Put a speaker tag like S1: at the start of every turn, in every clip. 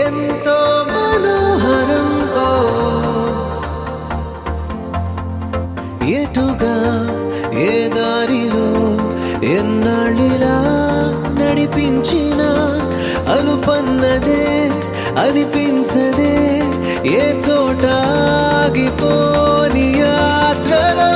S1: ఎంతో మనోహరం ఓ ఎటుగా ఏ దారిలో ఎన్నాళ్ళిలా నడిపించిన అనుపన్నదే అనిపించదే ఏ చోట ఆగిపోని యాత్రలో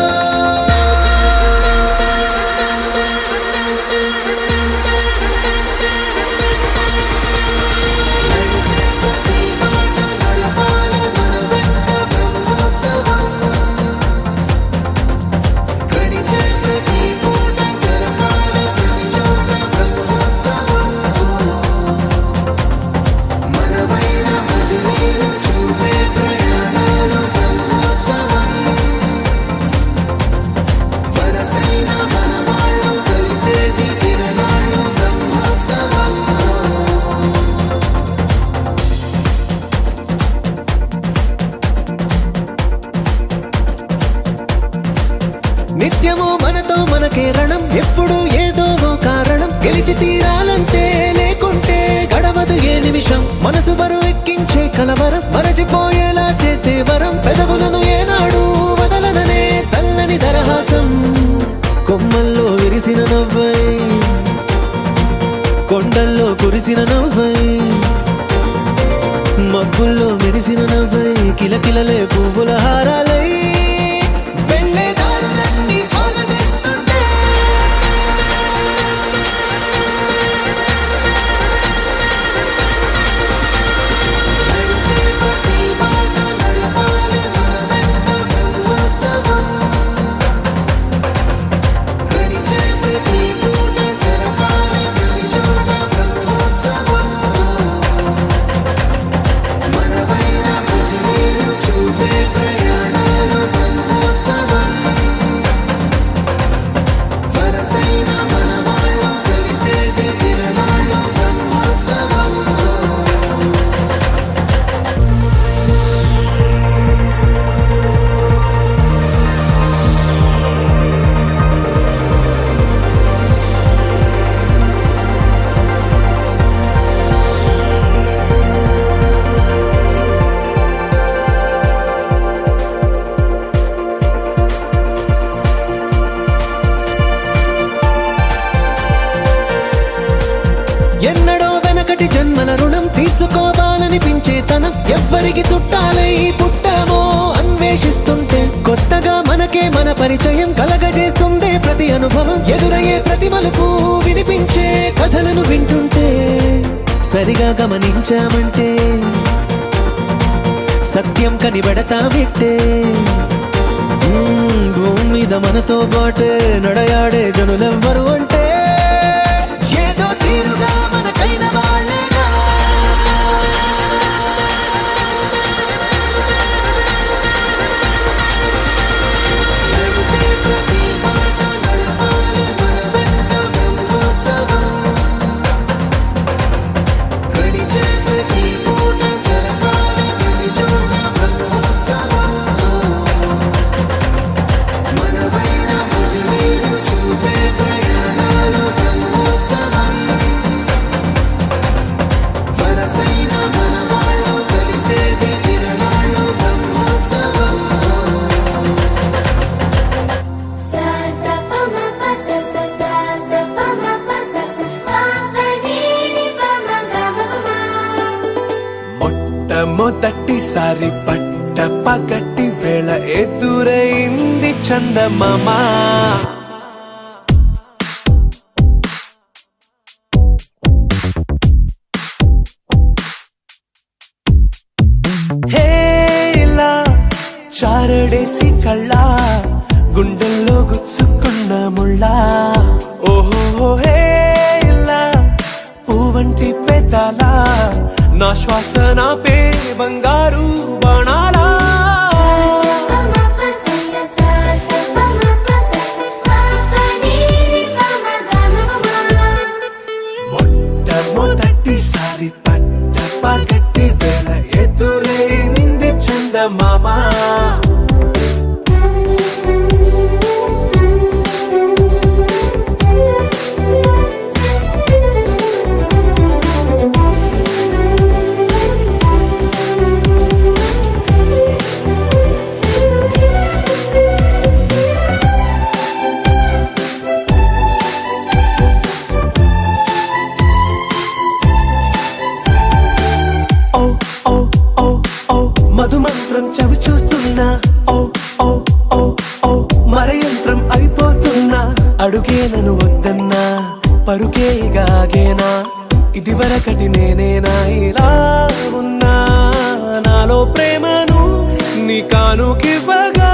S1: నిత్యము మనతో మనకే రణం ఎప్పుడు ఏదో కారణం గెలిచి తీరాలంటే లేకుంటే గడవదు ఏ నిమిషం మనసు బరువు ఎక్కించే కలవరం మరచిపోయేలా చేసే వరం పెదవులను ఏనాడు వదలననే చల్లని దరహాసం కొమ్మల్లో విరిసిన నవ్వై కొండల్లో కురిసిన నవ్వై మబ్బుల్లో మెరిసిన నవ్వై కిలకిలలే పువ్వుల హారాలై ఎన్నడో వెనకటి జన్మల రుణం తీర్చుకోవాలనిపించే తనం ఎవ్వరికి చుట్టాలై పుట్టామో అన్వేషిస్తుంటే కొత్తగా మనకే మన పరిచయం కలగజేస్తుందే ప్రతి అనుభవం ఎదురయ్యే ప్రతి మలుపు వినిపించే కథలను వింటుంటే సరిగా గమనించామంటే సత్యం కనిబడతామిట్టే భూమి మీద మనతో పాటే నడయాడే జనులెవ్వరు అంటే ఏదో తీరుగా మనకైన వాళ్ళేగా.
S2: మొదటిసారి పట్ట పగటి వేళ ఎదురైంది చందమామ. హేలా చారడేసి కళ్ళ గుండెల్లో గుచ్చుకున్న ముళ్ళ. ఓహో హేలా పువ్వంటి పెదాల నా శ్వాస నాపే బంగారు బాణాలా. మొట్టమొదటిసారి పట్ట పగటి వేళ ఎదురైంది చందమామ. మధుమంత్రం చవి చూస్తున్నా, ఓ ఓ ఓ ఓ మరయంత్రం అయిపోతున్నా. అడుగే నన్ను వద్దన్నా, పరుకే గాగేనా, ఇది వరకటి నేనేనా ఇలా ఉన్నా. నాలో ప్రేమను నీ కానుకివ్వగా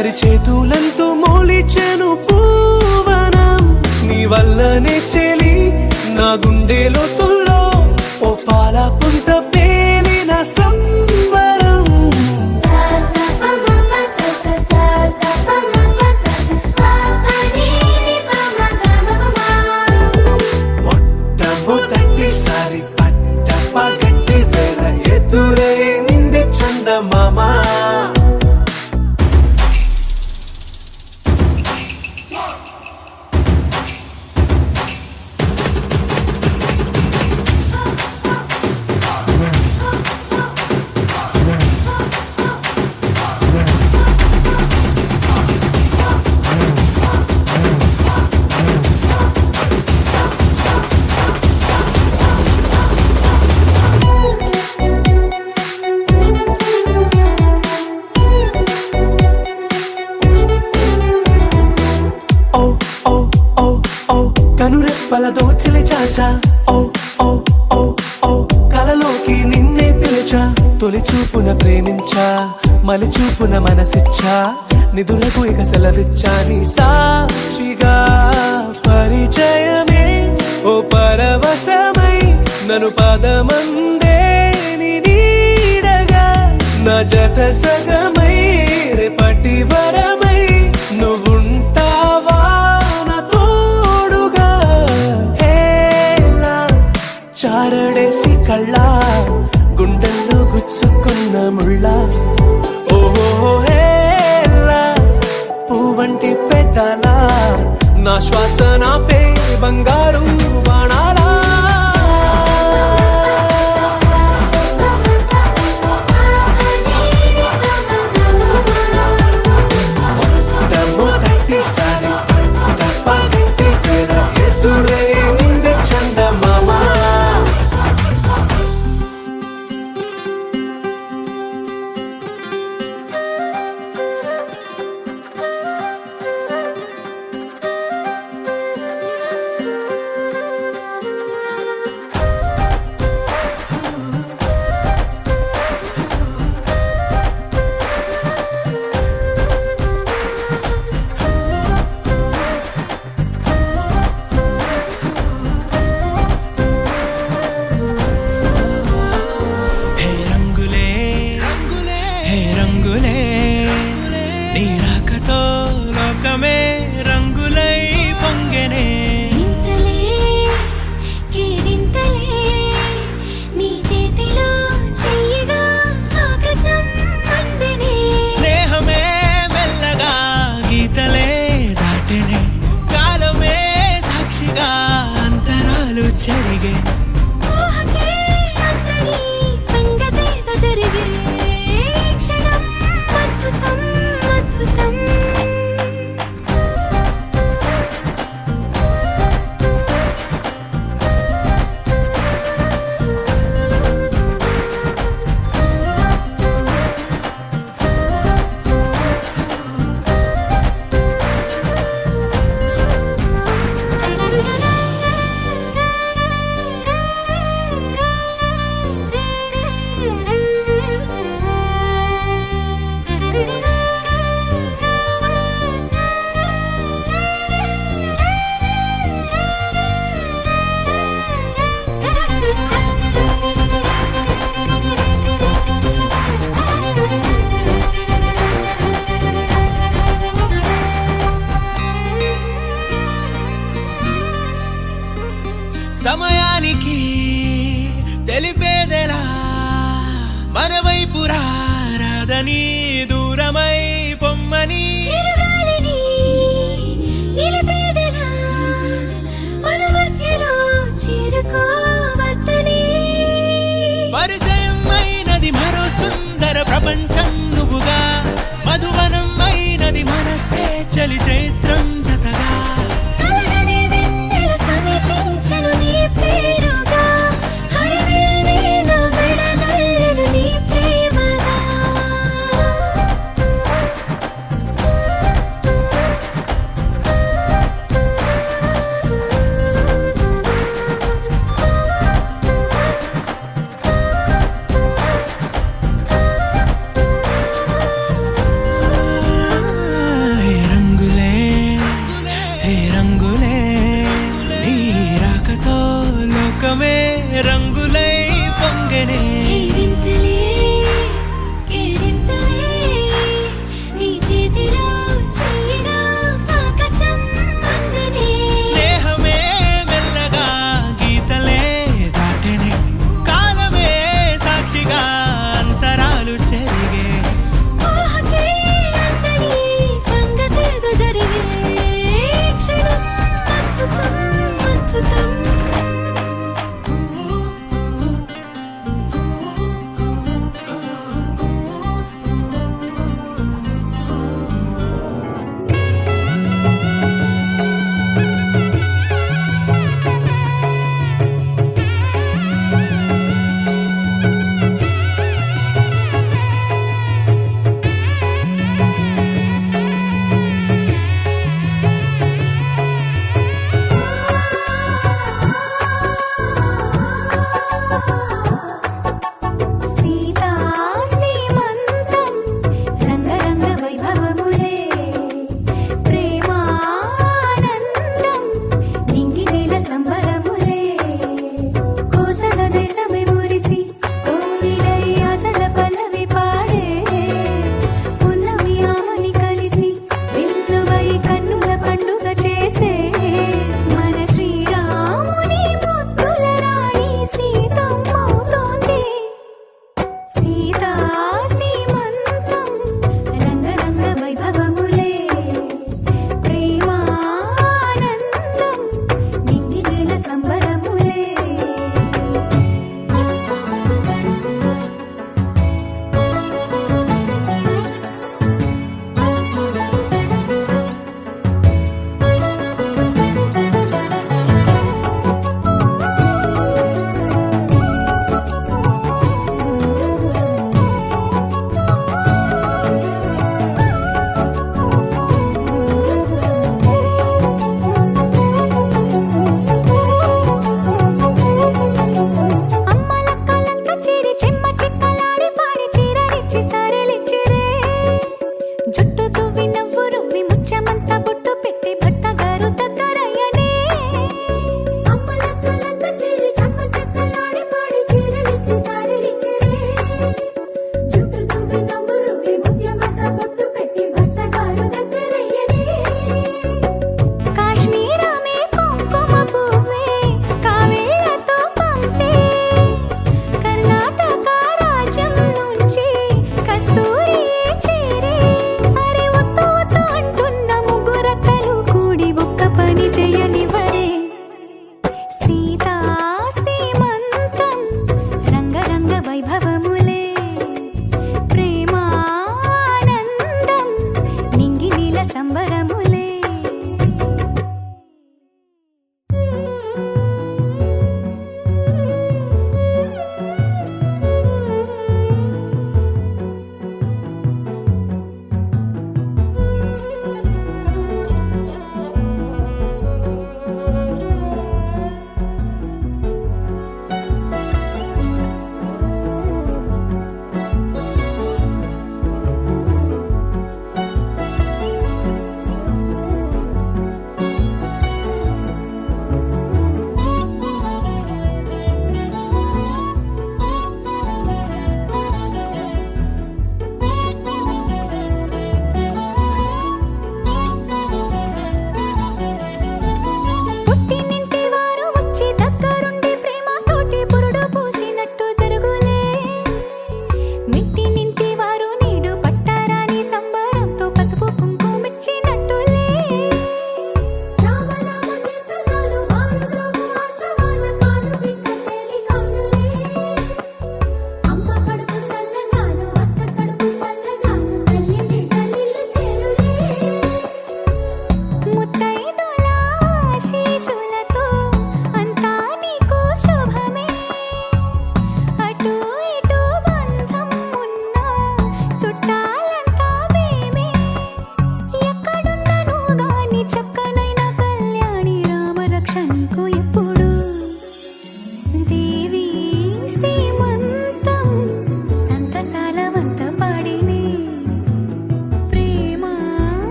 S2: అరిచేతులంతో మోలిచెను పూవనం. నీ వల్లనే చెలి నా గుండె లోతుల్లో ఓ పాల పుంత పేలిన సంబరం. మొట్టమొదటిసారి పట్ట పగటి వేళ ఎదురైంది చందమామ. కనురెప్పల దోచిలి చాచా, ఓ ఓ ఓ ఓ కలలోకి నిన్నే పిలిచా. తొలి చూపున ప్రేమించా, మలి చూపున మనసిచ్చా, నిధులకు ఇక సెలవిచ్చా. నీ సాక్షిగా పరిచయమే ఓ పరవశమై నన్ను పదమందే నీ నీడగా. నా జత సగమై రేపటి వరమై నువ్వుంటావా నా తోడుగా. హేలా చారడేసి కళ్ళ గుండెల్లో గుచ్చుకున్న ముళ్ళ. ఓహో హేలా పువ్వంటి పెదాల నా శ్వాస నాపే బంగారు బాణాలా. మొట్టమొదటిసారి పట్ట పగటి వేళ ఎదురైంది చందమామ. చేరని దూరమై పొమ్మని
S3: చిరుగాలిని నిలిపేదెలా మన మధ్యలో చేరుకోవద్దని
S2: పరిచయం అయినది మరో సుందర ప్రపంచం నువ్వుగా మధువనం అయినది మనసే చలి చైత్రం జతగా
S3: కలగని వెన్నెల సమీపించను నీ పేరుగా హరివిల్లి నా మెడలెను నీ ప్రేమగా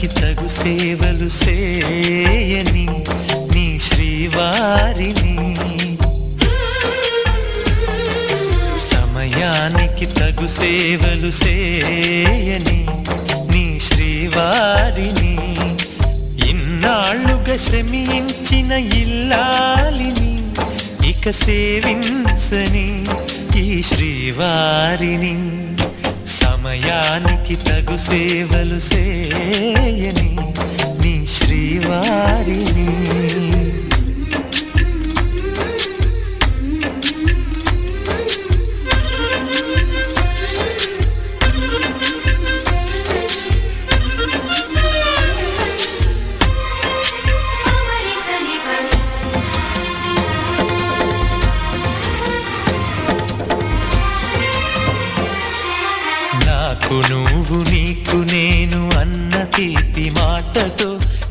S4: సమయానికి తగు సేవలు సేయని నీ శ్రీవారిని, సమయానికి తగు సేవలు సేయని నీ శ్రీవారిని, ఇన్నాళ్ళుగా శ్రమించిన ఇల్లాలిని ఇక సేవించని ఈ శ్రీవారిని, సమయానికి తగు సేవలు సేయని నీ శ్రీవారిని. నాకు నువ్వు నీకు నేను అన్న తీపి మాటతో,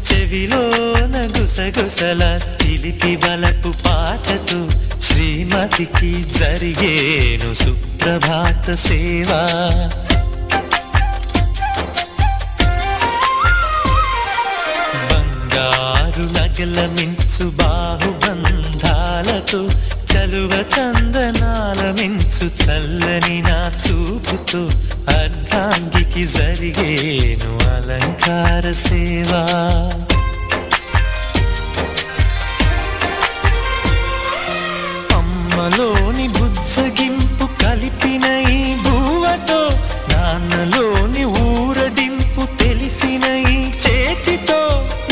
S4: చెవిలోన గుసగుసల చిలిపి వలపు పాటతో, శ్రీమతికి జరిగేను సుప్రభాత సేవా. బంగారు నగల మించు బాహుబంధాలతో, చలువ చందనాల మించు చల్లని నా చూపుతో, అర్ధాంగికి జరిగేను అలంకార సేవా. అమ్మలోని బుజ్జగింపు కలిపిన ఈ భూవతో, నాన్నలోని ఊరడింపు తెలిసిన ఈ చేతితో,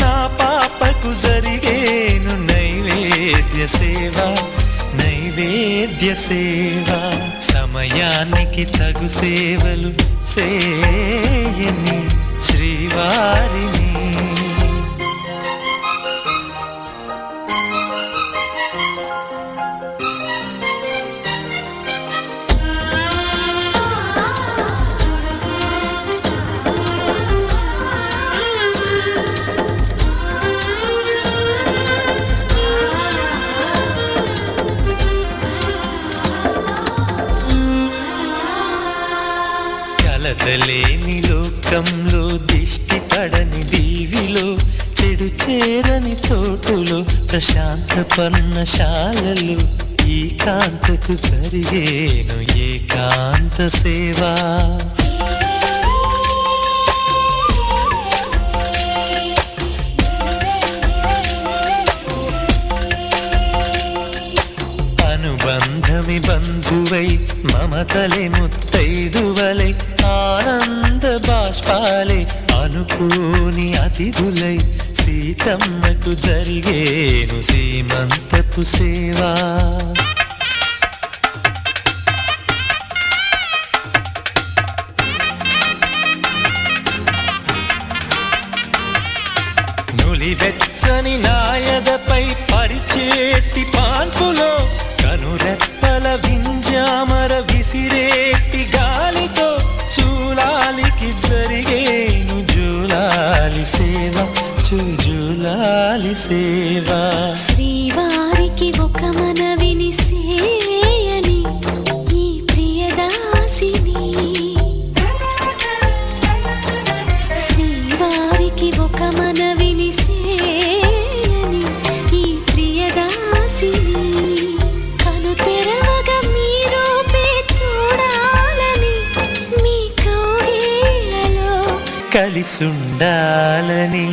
S4: నా పాపకు జరిగేను నైవేద్య సేవా, నైవేద్య సేవా. సమయానికి తగు సేవలు సేయని శ్రీవారిని. కలతలేని లోకంలో, దిష్టి పడని దీవిలో, చెడు చేరని చోటులో, ప్రశాంత పర్ణశాలలో, ఈ కాంతకు జరిగేను ఏకాంత సేవా. అనుబంధమి బంధువై, మమతలే ముత్తైదువలై, ఆనంద బాష్పాలే అనుకోని అతిథులై, సీతమ్మకు జరిగేను సీమంతపు సేవా. నులివెచ్చని నాయదపై పరిచేటి పాన్పులో, కనురెప్పల వింజామర విసిరేటి గాలితో, చూలాలికి జరిగేను జూలాలి సేవ, జూలాలి సేవా.
S3: శ్రీవారికి ఒక మనవిని సేయని ఈ ప్రియదాసిని, శ్రీవారికి ఒక మనవిని సేయని ఈ ప్రియదాసిని, కను తెరవగా మీ రూపే చూడాలని, మీ కౌగిళ్ళలో
S4: కలిసుండాలని.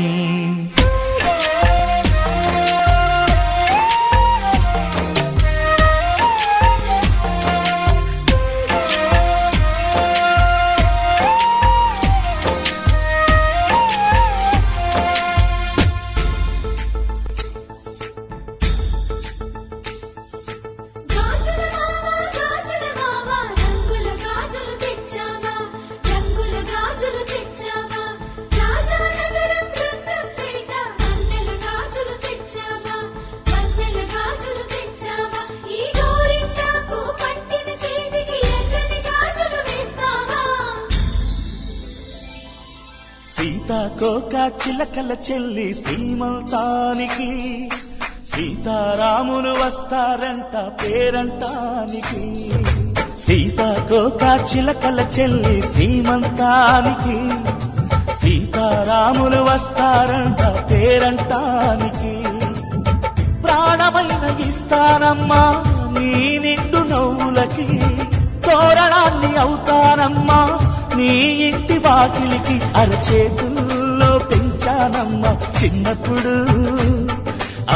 S5: సీతాకోక చిలకల చెల్లి సీమంతానికి, సీతారాములు వస్తారంట పేరంటానికి. సీతాకోక చిలకల చెల్లి సీమంతానికి, సీతారాములు వస్తారంట పేరంటానికి, ప్రాణమైన ఇస్తానమ్మా నీ నిండు నవ్వులకి, తోరణాన్ని అవుతానమ్మా నీ ఇంటి వాకిలికి. అరచేతుల్లో పెంచానమ్మా చిన్నప్పుడు,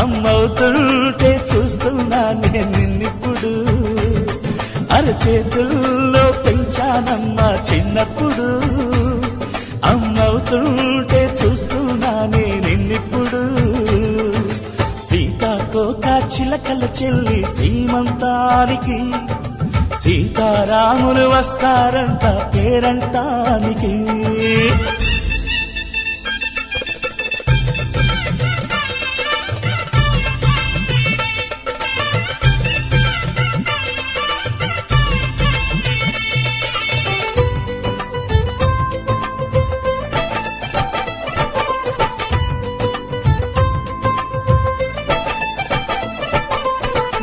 S5: అమ్మవుతుంటే చూస్తున్నా నేను నిన్నిప్పుడు. అరచేతుల్లో పెంచానమ్మా చిన్నప్పుడు, అమ్మవుతుంటే చూస్తున్నా నేను నిన్నిప్పుడు. సీతాకోక చిలకల చెల్లి సీమంతానికి, సీతారాములు వస్తారంట పేరంటానికి.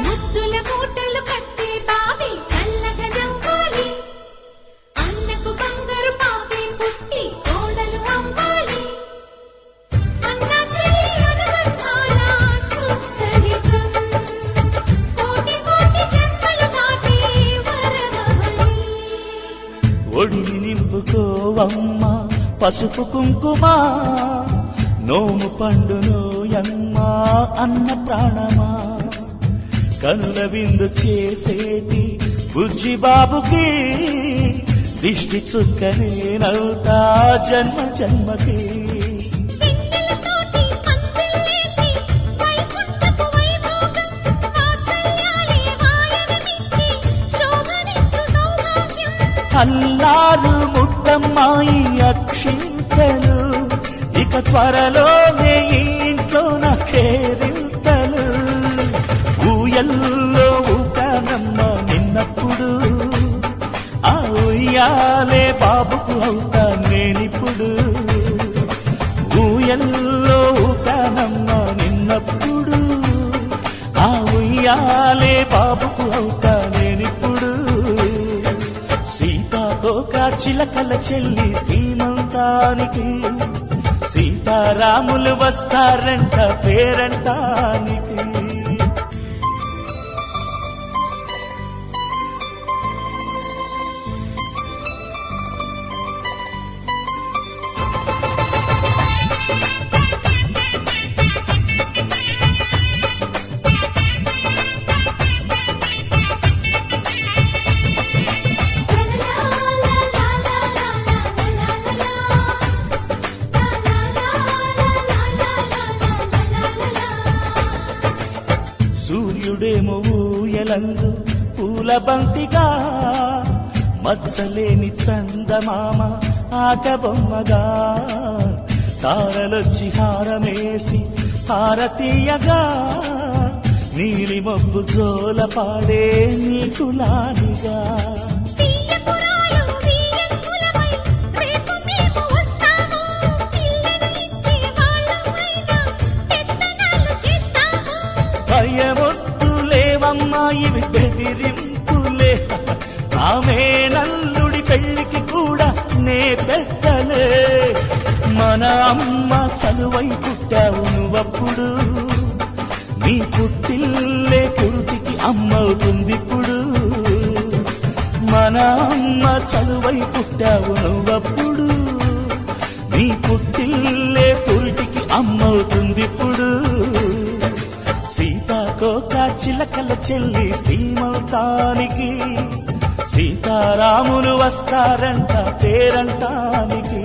S3: ముద్దుల మూటలు కట్టి బావి చల్లగా నవ్వాలి, అన్నకు బంగారు పాపి పుట్టి కోడలు అవ్వాలి. అన్న చెల్లి అనుబంధాల చుట్టరికం, కోటి కోటి జన్మలు దాటి వరమవని.
S5: ఒడిని నింపుకోవమ్మ పసుపు కుంకుమ, నోము పండునోయమ్మ అన్న ప్రాణమా. కనుల విందు చేసేటి బుజ్జి బాబుకి, దిష్టి చుక్క నేనవుతా జన్మ జన్మకి.
S3: పిన్నెలతోటి పందిళ్ళేసి వైకుంఠపు వైభోగం, వాత్సల్యాలే వాయనమిచ్చి శోభనిచ్చు సౌభాగ్యం.
S5: అల్లారు ముద్దమ్మాయి అక్షింతలు, ఇక త్వరలోనే ఈ ఇంట్లో నా కేరింతలు. ఊయల్లో ఊకానమ్మ నిన్నప్పుడు, ఆ ఉయ్యాలే బాబుకు అవుతా నేనిప్పుడు. ఊయల్లో ఊకానమ్మ నిన్నప్పుడు, ఆ ఉయ్యాలే బాబుకు అవుతా నేనిప్పుడు. సీతాకోక చిలకల చెల్లి సీమంతానికి, సీతారాములు వస్తారంట పేరంటానికి. సూర్యుడేమో ఊయలందు పూల బంతిగా, మత్సలేని చందమామ ఆట బొమ్మగా. తారలొచ్చి హారమేసి హారతీయగా, నీలి మబ్బు జోల పాడే నీకులానిగా.
S3: తీయపురాలు తీయంకులమై రేపు మేము వస్తాము, పిల్లను ఇచ్చి వాళ్ళమైనా పెత్తనాలు చేస్తాము.
S5: భయమొద్దులేవమ్మా ఇవి బెదిరింపులే, ఆమె నల్లుడి పెళ్లికి కూడా నే పెద్దలే. మన అమ్మ చలువై పుట్టావు నువ్వప్పుడు, నీ పుట్టిల్లే పురుటికి అమ్మవుతుందిప్పుడు. మన అమ్మ చలువై పుట్టావు నువ్వప్పుడు, నీ పుట్టిల్లే పురుటికి అమ్మవుతుందిప్పుడు. సీతాకోక చిలకల చెల్లి సీమంతానికి, సీతారాములు వస్తారంట పేరంటానికి.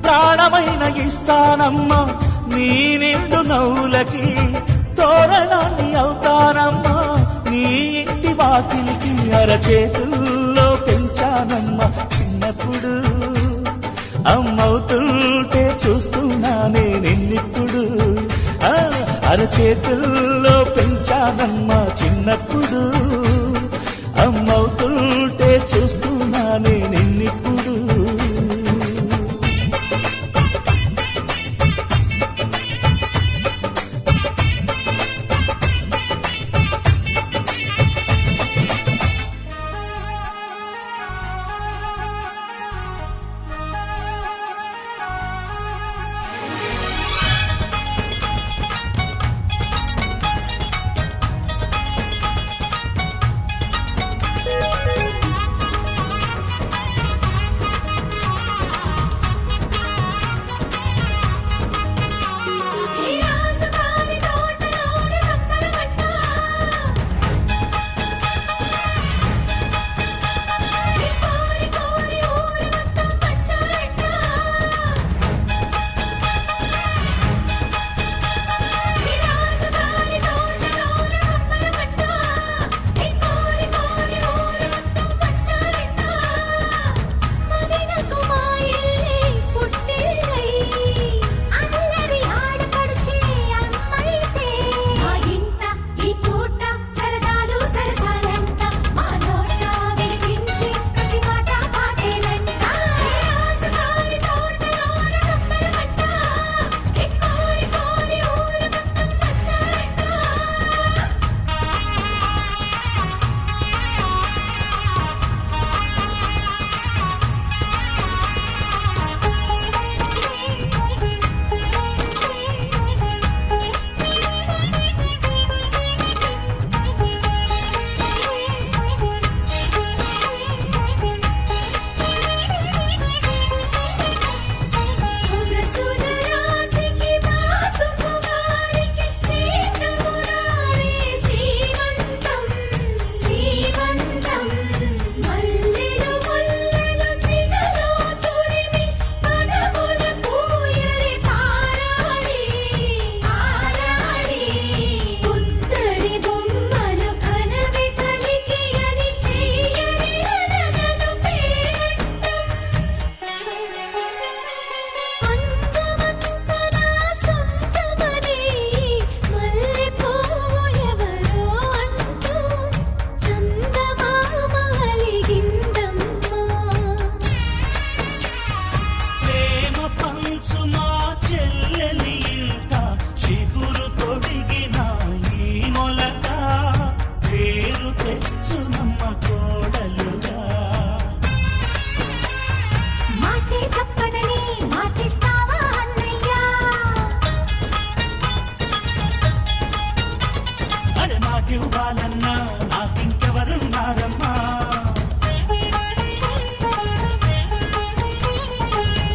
S5: ప్రాణమైన ఇస్తానమ్మా నీ నిండు నవ్వులకి, తోరణాన్ని అవుతానమ్మా నీ ఇంటి వాకిలికి. అరచేతుల్లో పెంచానమ్మా చిన్నప్పుడు, అమ్మవుతుంటే చూస్తున్నానే నిన్నిప్పుడు. అరచేతుల్లో పెంచానమ్మా చిన్నప్పుడు, అమ్మవుతుంటే చూస్తున్నానే నిన్నిప్పుడు. తెచ్చునమ్మ కోడలుగా.
S3: మాటే తప్పదని మాటిస్తావా అన్నయ్యా?
S5: అరే మాటివ్వాలన్నా నాకింకెవరున్నారమ్మా?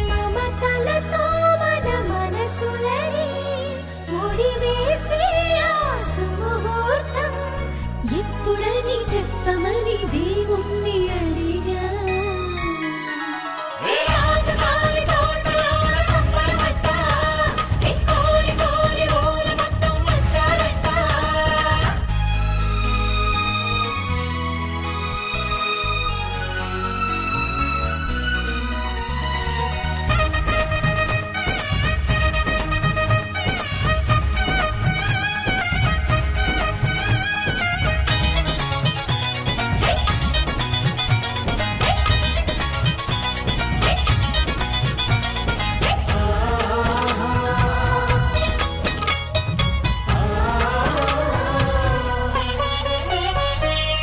S3: మమతలతో మన మనసులని ముడివేసే ఆ సుముహూర్తం ఎప్పుడని చెప్పమని దేవుణ్ణి అడిగా. ఏ రాజుగారి తోటలోన సంబరమంట, ఏ కోరి కోరి ఊరు మొత్తం వచ్చారంట.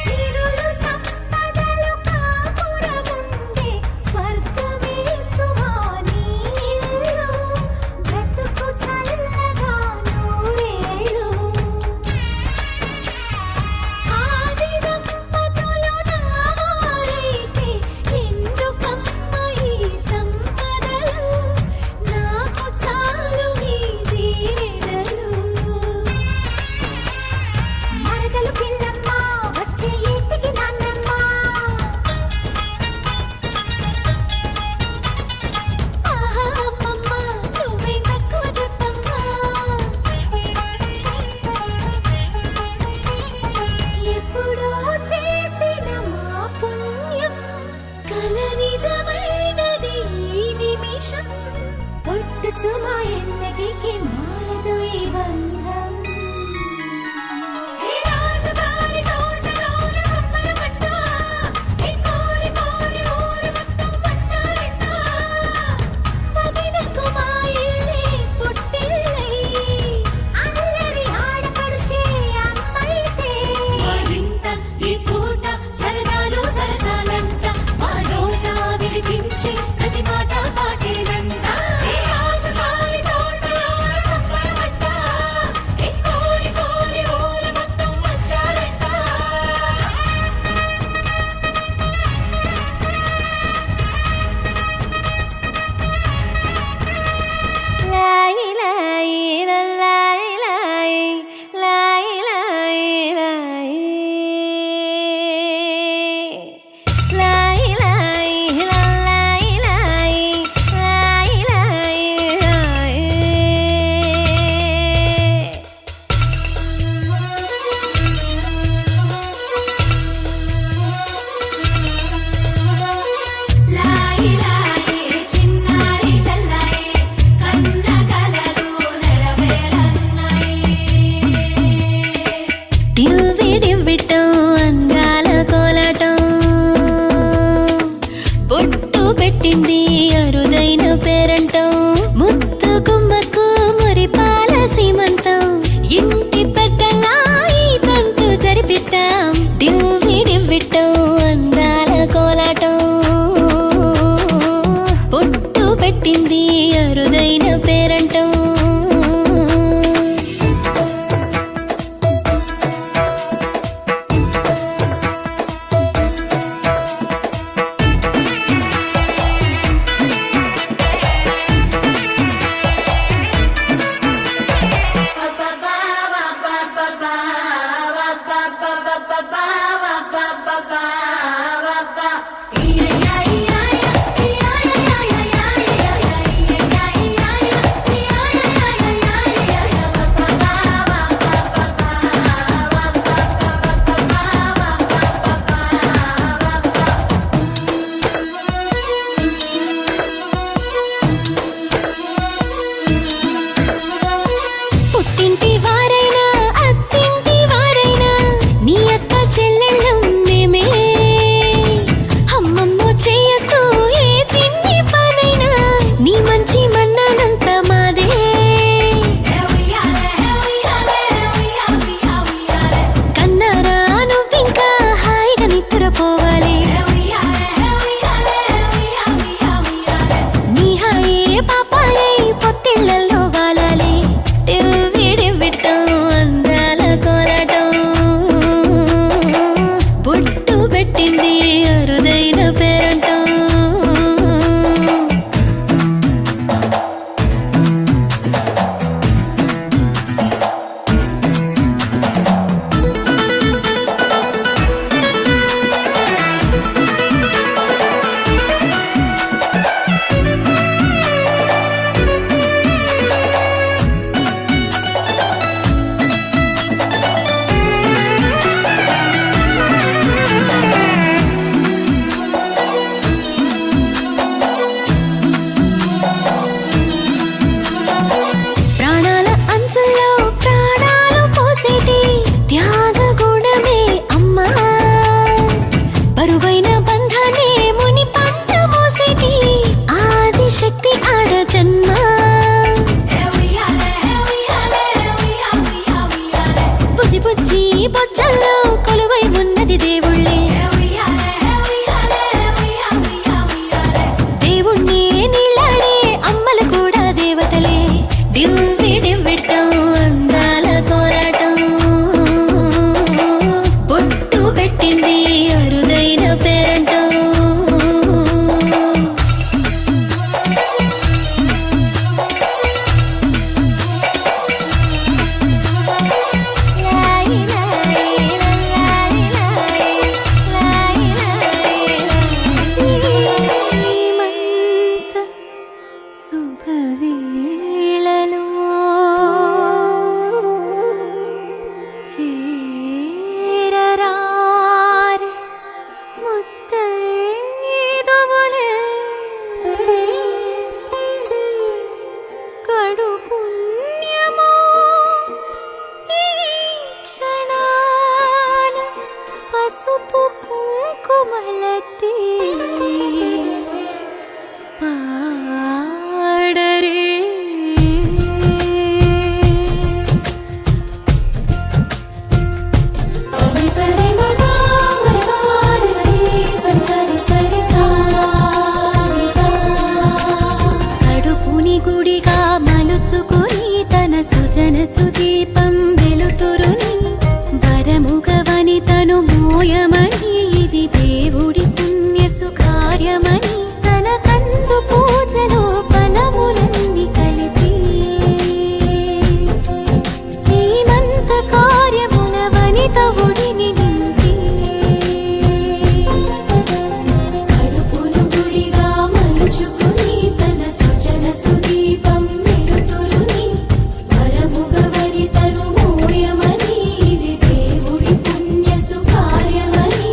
S3: సిరులు సంపదలు కాపురముండే స్వర్గమే సుహానీ ఇల్లు. బ్రతుకు చల్లగా నూరేళ్ళు. ఆది దంపతులు నా వారైతే ఎందుకమ్మ ఈ సంపదలు? నాకు చాలు ఈ దీవెనలు. మరదలు పిల్లమ్మ వచ్చే ఇంటికి నాన్నమ్మ. ఆహా అమ్మమ్మ నువ్వే తక్కువ చెప్పమ్మా. ఎప్పుడో చేసిన మా పుణ్యం కల నిజమైనది ఈ నిమిషం. పొట్టు సుమ ఎన్నటికి మారదు ఈ బంధం. ఏ రాజుగారి తోటలోన సంబరమంట, ఏ కోరి కోరి ఊరు మొత్తం వచ్చారంట. వదినకు మా ఇల్లే పుట్టిల్లై, అల్లరి ఆడపడుచే అమ్మైతే. మా ఇంట ఈ పూట సరదాలు సరసాలంట, మా నోట వినిపించే ప్రతి మాట పాటేనంట. ఏ రాజుగారి తోటలోన సంబరమంట, ఏ కోరి కోరి ఊరు మొత్తం వచ్చారంట. లాయి లాయి లాయి లాయి లాయి లాయి లాయి లాయి లాయి లాయి లాయి లాయి లాయి. లాయి లాయి చిన్నారి చల్లాయి కన్న కలలు నెరవేరన్నాయి. డివ్విడివ్విటం అందాల కోలాటం బొట్టు పెట్టింది అరుదైన పేరంటం. ముత్తు గుమ్మకు మురిపాల సీమంతం ఇంటి పెద్దలా ఈ తంతు జరిపిద్దాం. డివ్విడివ్విటం అందాల కోలాటం బొట్టు పెట్టింది అరుదైన పేరంటం. పుట్టింటి వారైనా అత్తింటి వారైనా నీ అక్క చెల్లెళ్ళం మేమే. అమ్మమ్మో చెయ్యకు ఏ చిన్ని పనైనా నీ మంచి మన్నానంత మాదే. కన్నారా నువ్వింకా పసుపు కుంకుమలతే పాడరే కడుపుని గుడిగా మలుచుకొని తన సుజన సుదీపం వెలుతురుని వరముగవని తను మోయమని ఇది దేవుడి పుణ్య సుకార్యమని తన కందు పూజలో ఫలములన్నీ కలిపి సీమంత కార్యమున వనిత ఒడిని నింపి కడుపును గుడిగా మలుచుకుని తన సుజన సుదీపం వెలుతురుని వరముగవని తను మోయమని ఇది దేవుడి పుణ్య సుకార్యమని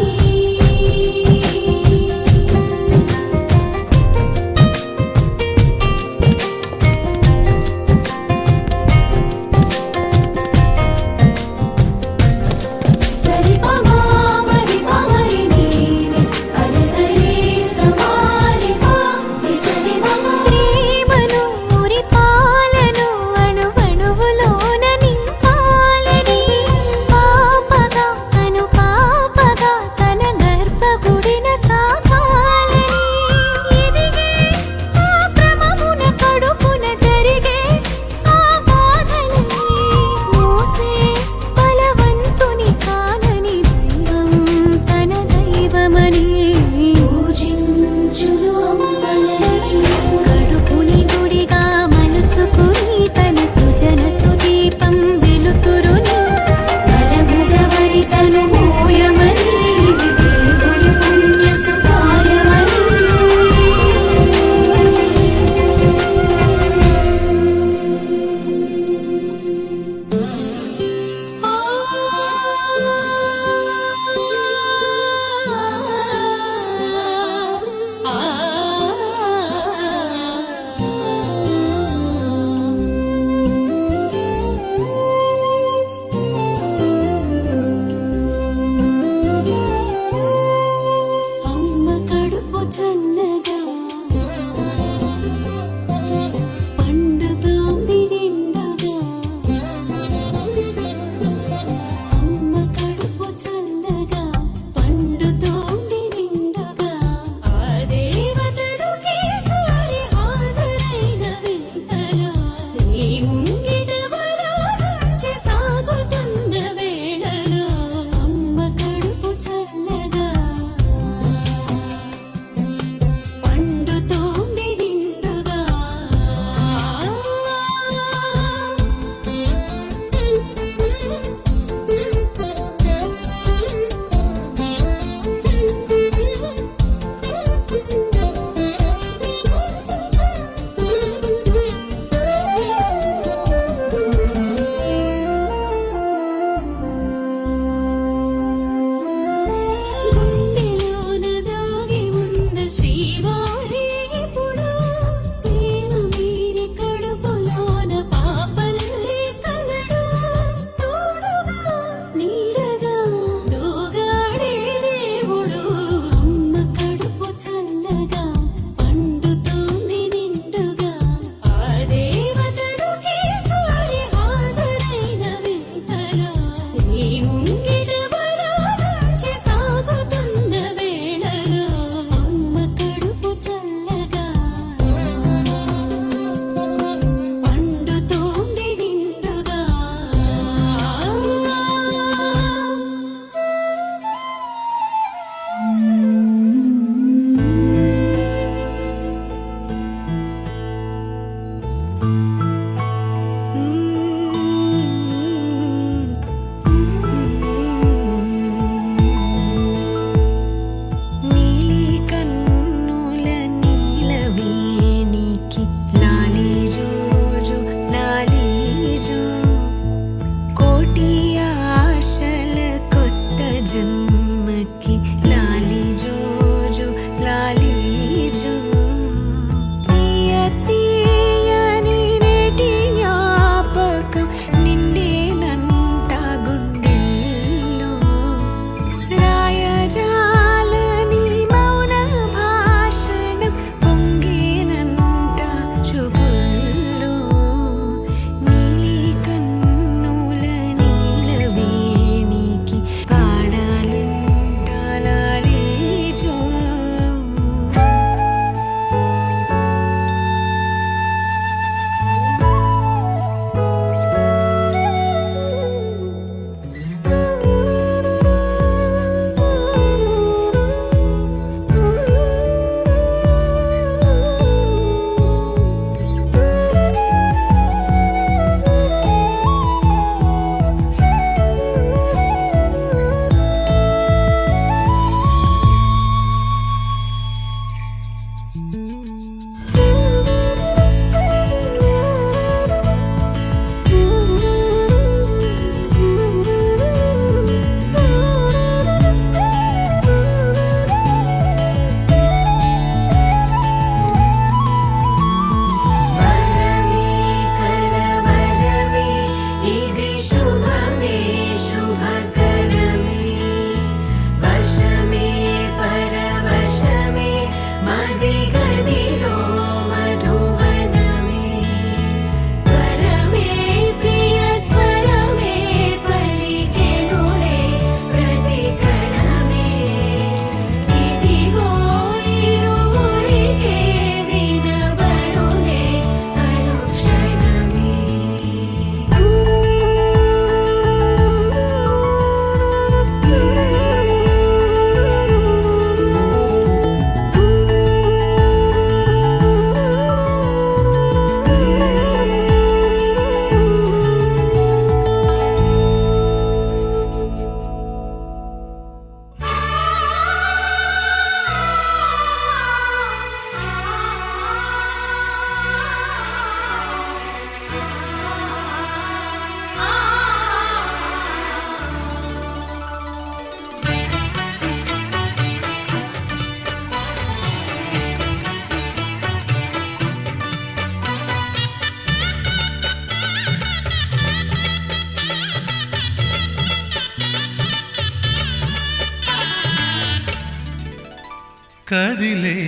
S4: కదిలే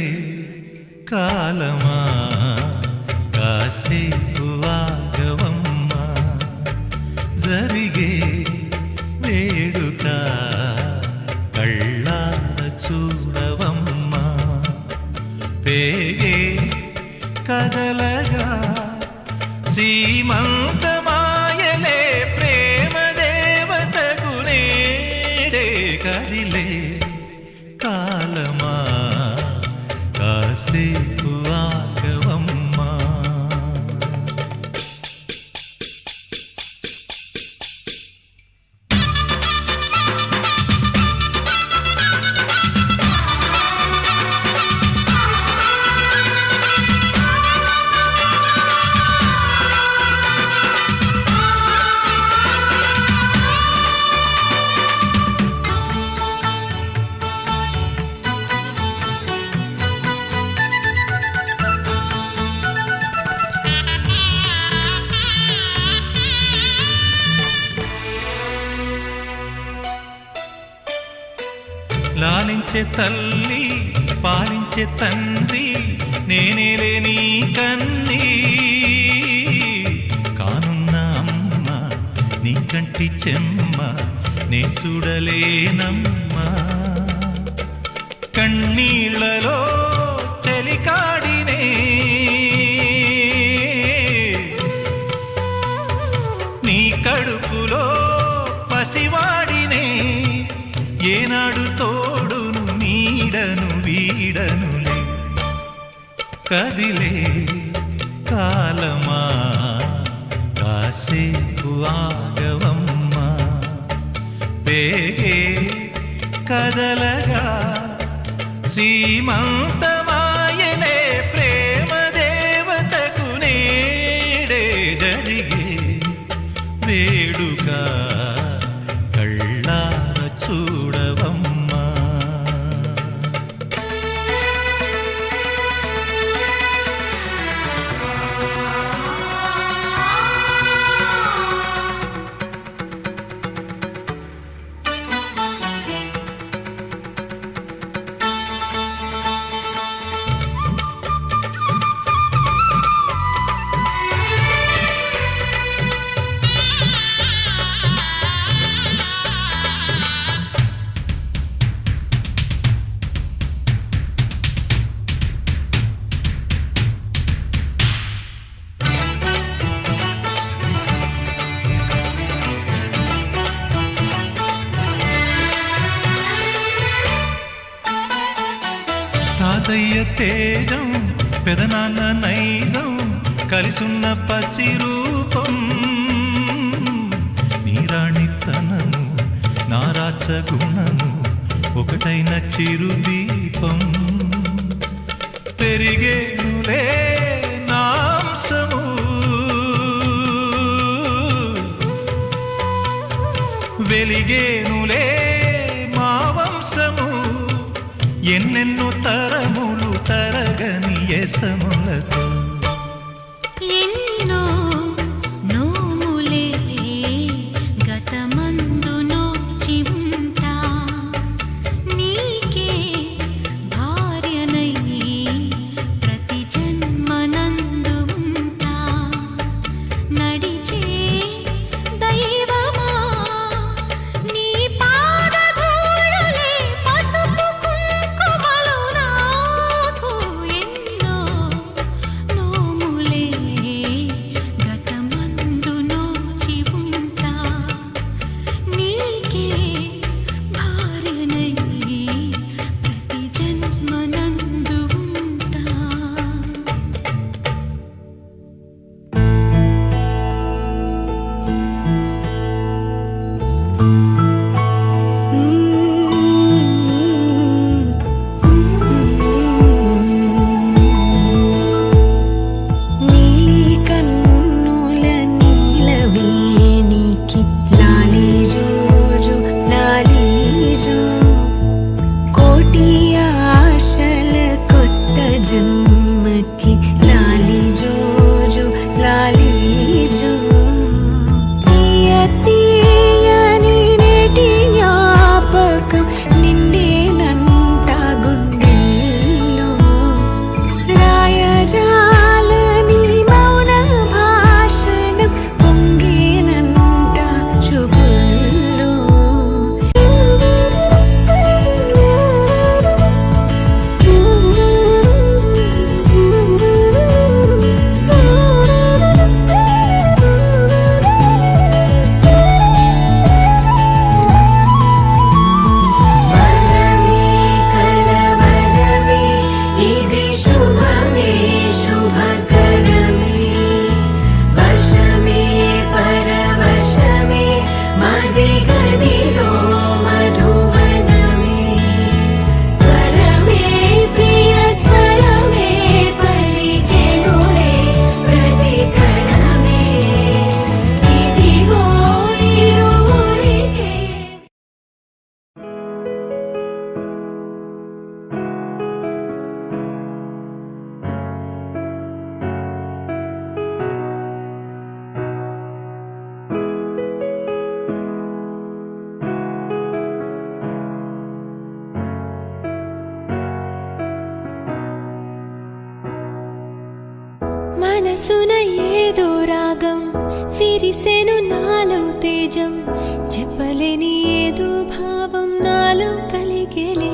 S4: కాలమా కాసేపు ఆగవమ్మా జరిగే వేడుక కళ్ళార చూడవమ్మా పేగే కదలగా సీమంతమాయలే ప్రేమ దేవతకు నేడే కదిలే కాలమా కాసేపు ఆగవమ్మా లాలించే తల్లి పాలించే తండ్రి నేనేలే నీ కన్నీ కానున్న అమ్మ నీ కంటి చెమ్మ నే చూడలేనమ్మా కన్నీళ్లలో చెలికాడినే నీ కడుపులో పసివాడినే ఏనాడు తోడును నీడను వీడనులే కదిలే కాలమా కాసేపు ఆగవమ్మా పేగే కదలగా సీమంతమాయనే ప్రేమ దేవతకు నేడే జరిగే వేడుక కళ్ళార చూడవమ్మా తాతయ్య తేజం పెదనాన్న నైజం కలిసున్న పసిరూపం నీరాణితనము నారాచ గుణము ఒకటైన చిరుదీపం పెరిగేనులే నాంసము వెలిగేనులే మా వంశము ఎన్నెన్నో తరములు తరగని యసములతో
S3: ఎన్నో నోములే గతమందు నోచి ఉంటా నీకే భార్యనై ప్రతి జన్మనందు ఉంటా నడిచే దైవమా నీ పాదధూళులే పసుపు కుంకుమలు నాకు ఎన్నో మనసున ఏదో రాగం విరిసెను నాలో తేజం చెప్పలేని ఏదో భావం నాలో కలిగేలే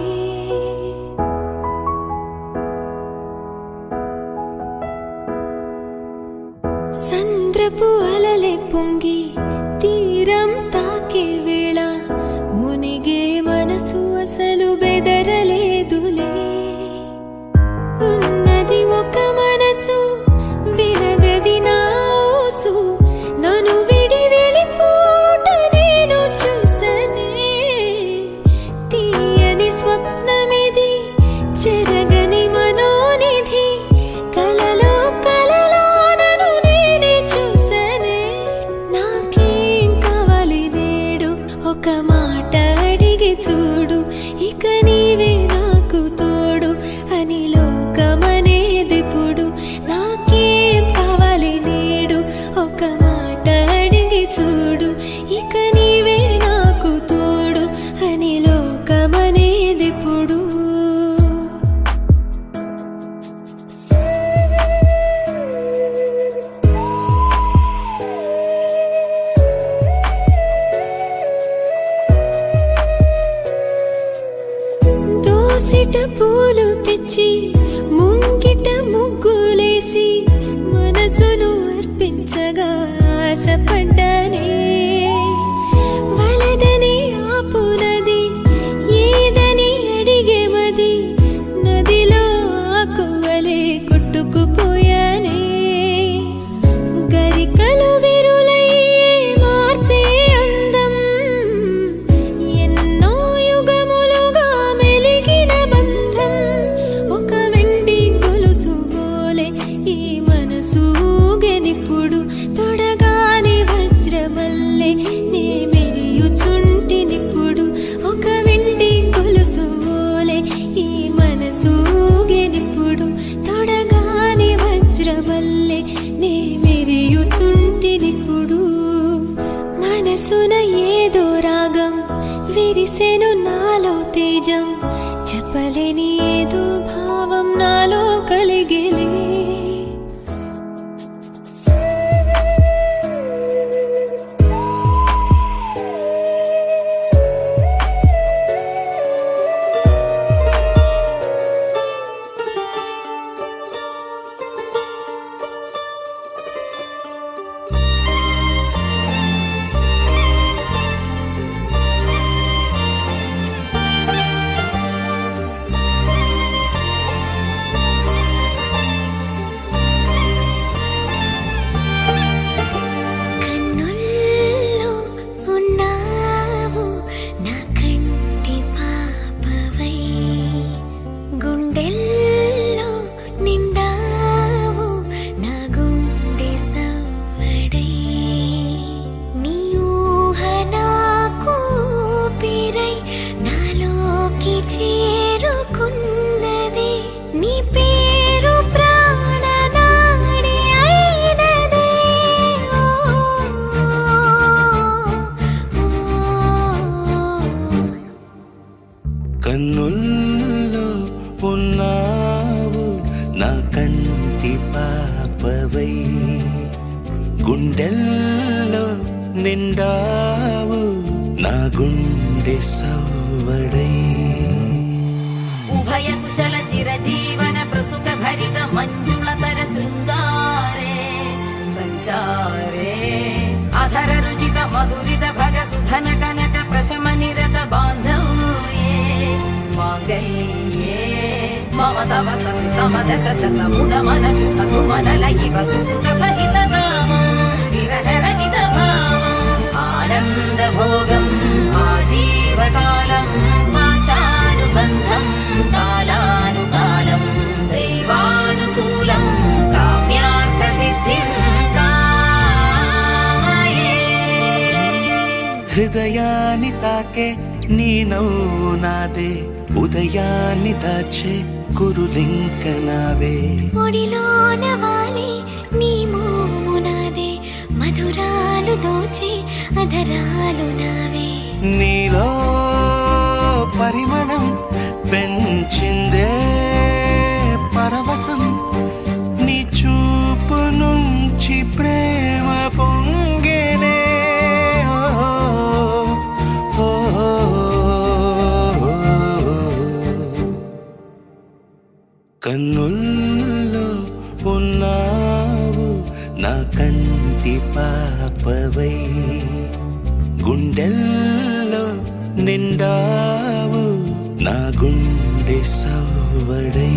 S3: సంద్రపు అలలే పొంగి తీరం తాకే వేళ మునిగే మనసు అసలు బెదరలేదులే ఉన్నది ఒక మనసు వినదది నా ఊసు నన్ను విడి వెళ్ళిపోట నేను చూసనే తీయని స్వప్నమిది చెరగని మనోనిధి కలలో కలలో నన్ను నేనే చూసనే నాకేం కావాలి నేడు ఒక మాట అడిగి చూడు ఇక నీవే నాకు తోడు అని లోకమనేదిప్పుడు నాకేం కావాలి నేడు ఒక మాట అడిగి చూడు ఇక నీవే నాకు తోడు అని లోకమనేదిప్పుడు దోసిట పూలు తెచ్చి ముంగిట ముగ్గులేసి మనసును అర్పించగా ఆశపడ్డానే వలదని ఆపునది ఏదని అడిగే మది నదిలో ఆకువలే కొట్టుకుపోయానే గరికలు విరులయ్యే మార్పే అందం ఎన్నో యుగములుగా మెలిగిన బంధం ఒక వెండి గొలుసు బోలే ఈ మనసు ఊగెనిప్పుడు తొడగాని వజ్రమల్లె నే మెరియుచుంటినిప్పుడు ఒక వెండి గొలుసు బోలే ఈ మనసు ఊగెనిప్పుడు తొడగాని వజ్రమల్లె నే మెరియుచుంటినిప్పుడు మనసున ఏదో రాగం విరిసెను నాలో తేజం చెప్పలేని ఏదో భావం నాలో కలిగేలే కన్నుల్లో ఉన్నావు నా కంటి పాపవై గుండెల్లో నిండావు నా గుండె సవ్వడై నీ ఊహ నాకు ఊపిరై నాలోకి చేరుకున్నది నీ పేరు ప్రాణనాడి అయినదే
S6: కన్నుల్లో ఉన్నావు నా కంటి పాపవై గుండెల్లో నిండావు నా గుండె సవ్వడై
S7: ఉభయ కుశల చిరజీవన ప్రసుక భరిత మంజుళతర శృంగారే సంచారే అధర రుచిత మధురిత భగ సుధన కనక ప్రశమ నిరత బాంధవ్యే మాంగళ్యే మమ తవ సతి సమదశ శత ముద మన శుభ సుమన లయివ సుసుత సహిత నామం విరహ రహిత భావం ఆనంద భోగం ఆజీవకాలం పాశానుబంధం కాలానుకాలం దైవానుకూలం కామ్యార్థ సిద్ధిం కామయే
S6: హృదయాన్ని తాకే నీ నవ్వు నాదే ఉదయాన్ని దాచే కురులింక నావే
S3: ఒడిలోన వాలి నీ మోము నాదే మధురాలు దోచి అధరాలు నావే
S6: నీలో పరిమళం పెంచిందే పరవశం నీ చూపు నుండి కన్నుల్లో ఉన్నావు నా కంటి పాపవై, గుండెల్లో నిండావు నా గుండె సవ్వడై.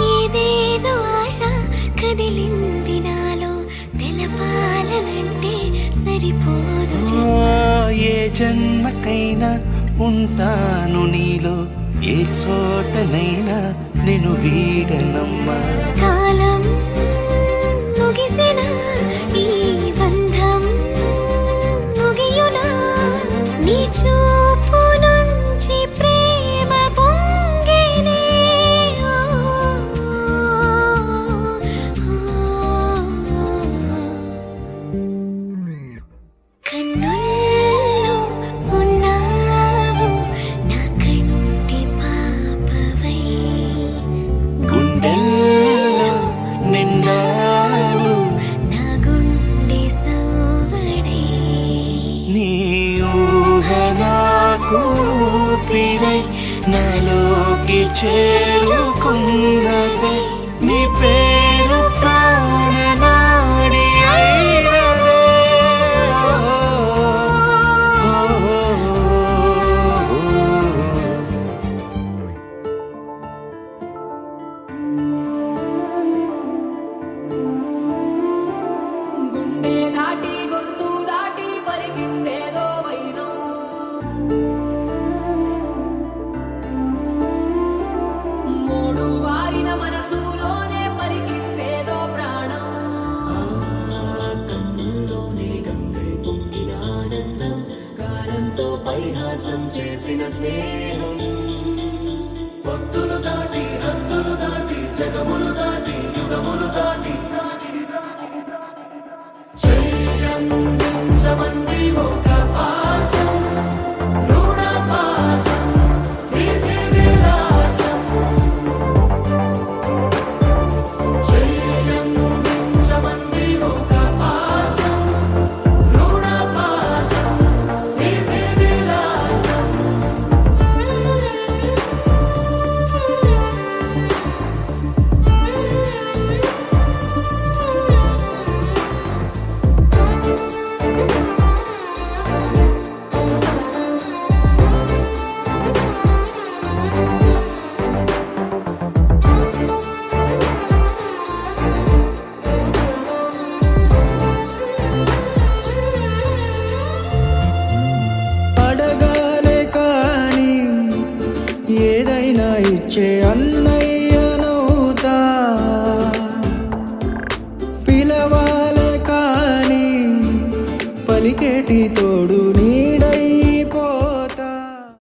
S3: ఏదేదో ఆశ కదిలింది నాలో, తెలపాలనంటే సరిపోదు
S6: ఏ జన్మకైనా ఉంటాను నీలో, ఏ చోటనైనా నేను వీడనమ్మా.
S3: కాలం ముగిసిన ఈ బంధం ముగియునా, నీ చూపు నుంచి ప్రేమ పొంగేనే. కన్నుల్లో ఉన్నావు నా కంటి పాపవై,
S6: గుండెల్లో నిండావు
S3: నా గుండె సవ్వడే.
S6: నీ ఊహ నాకు ఊపిరై నాలోకి చేరుకున్నదే, నీ పేరు ప్రాణనాడి అయినదే.
S7: గుండె దాటి గొంతు దాటి పలికిందేదో వైనం, మూడు వారిన మనసులోనే పలికిందేదో ప్రాణం. కన్నుల్లోనే గంగై పొంగిన ఆనందం, కాలంతో పరిహాసం చేసిన స్నేహం.
S1: పొత్తులు దాటి హద్దులు దాటి జగములు దాటి యుగములు దాటి
S7: చెయ్యందించమంది ఒక పాశం, రుణ పాశం, విధి విలాసం. చెయ్యందించమంది ఒక పాశం, రుణ పాశం, విధి విలాసం.
S1: అడగాలే కానీ ఏదైనా ఇచ్చే అన్నయ్య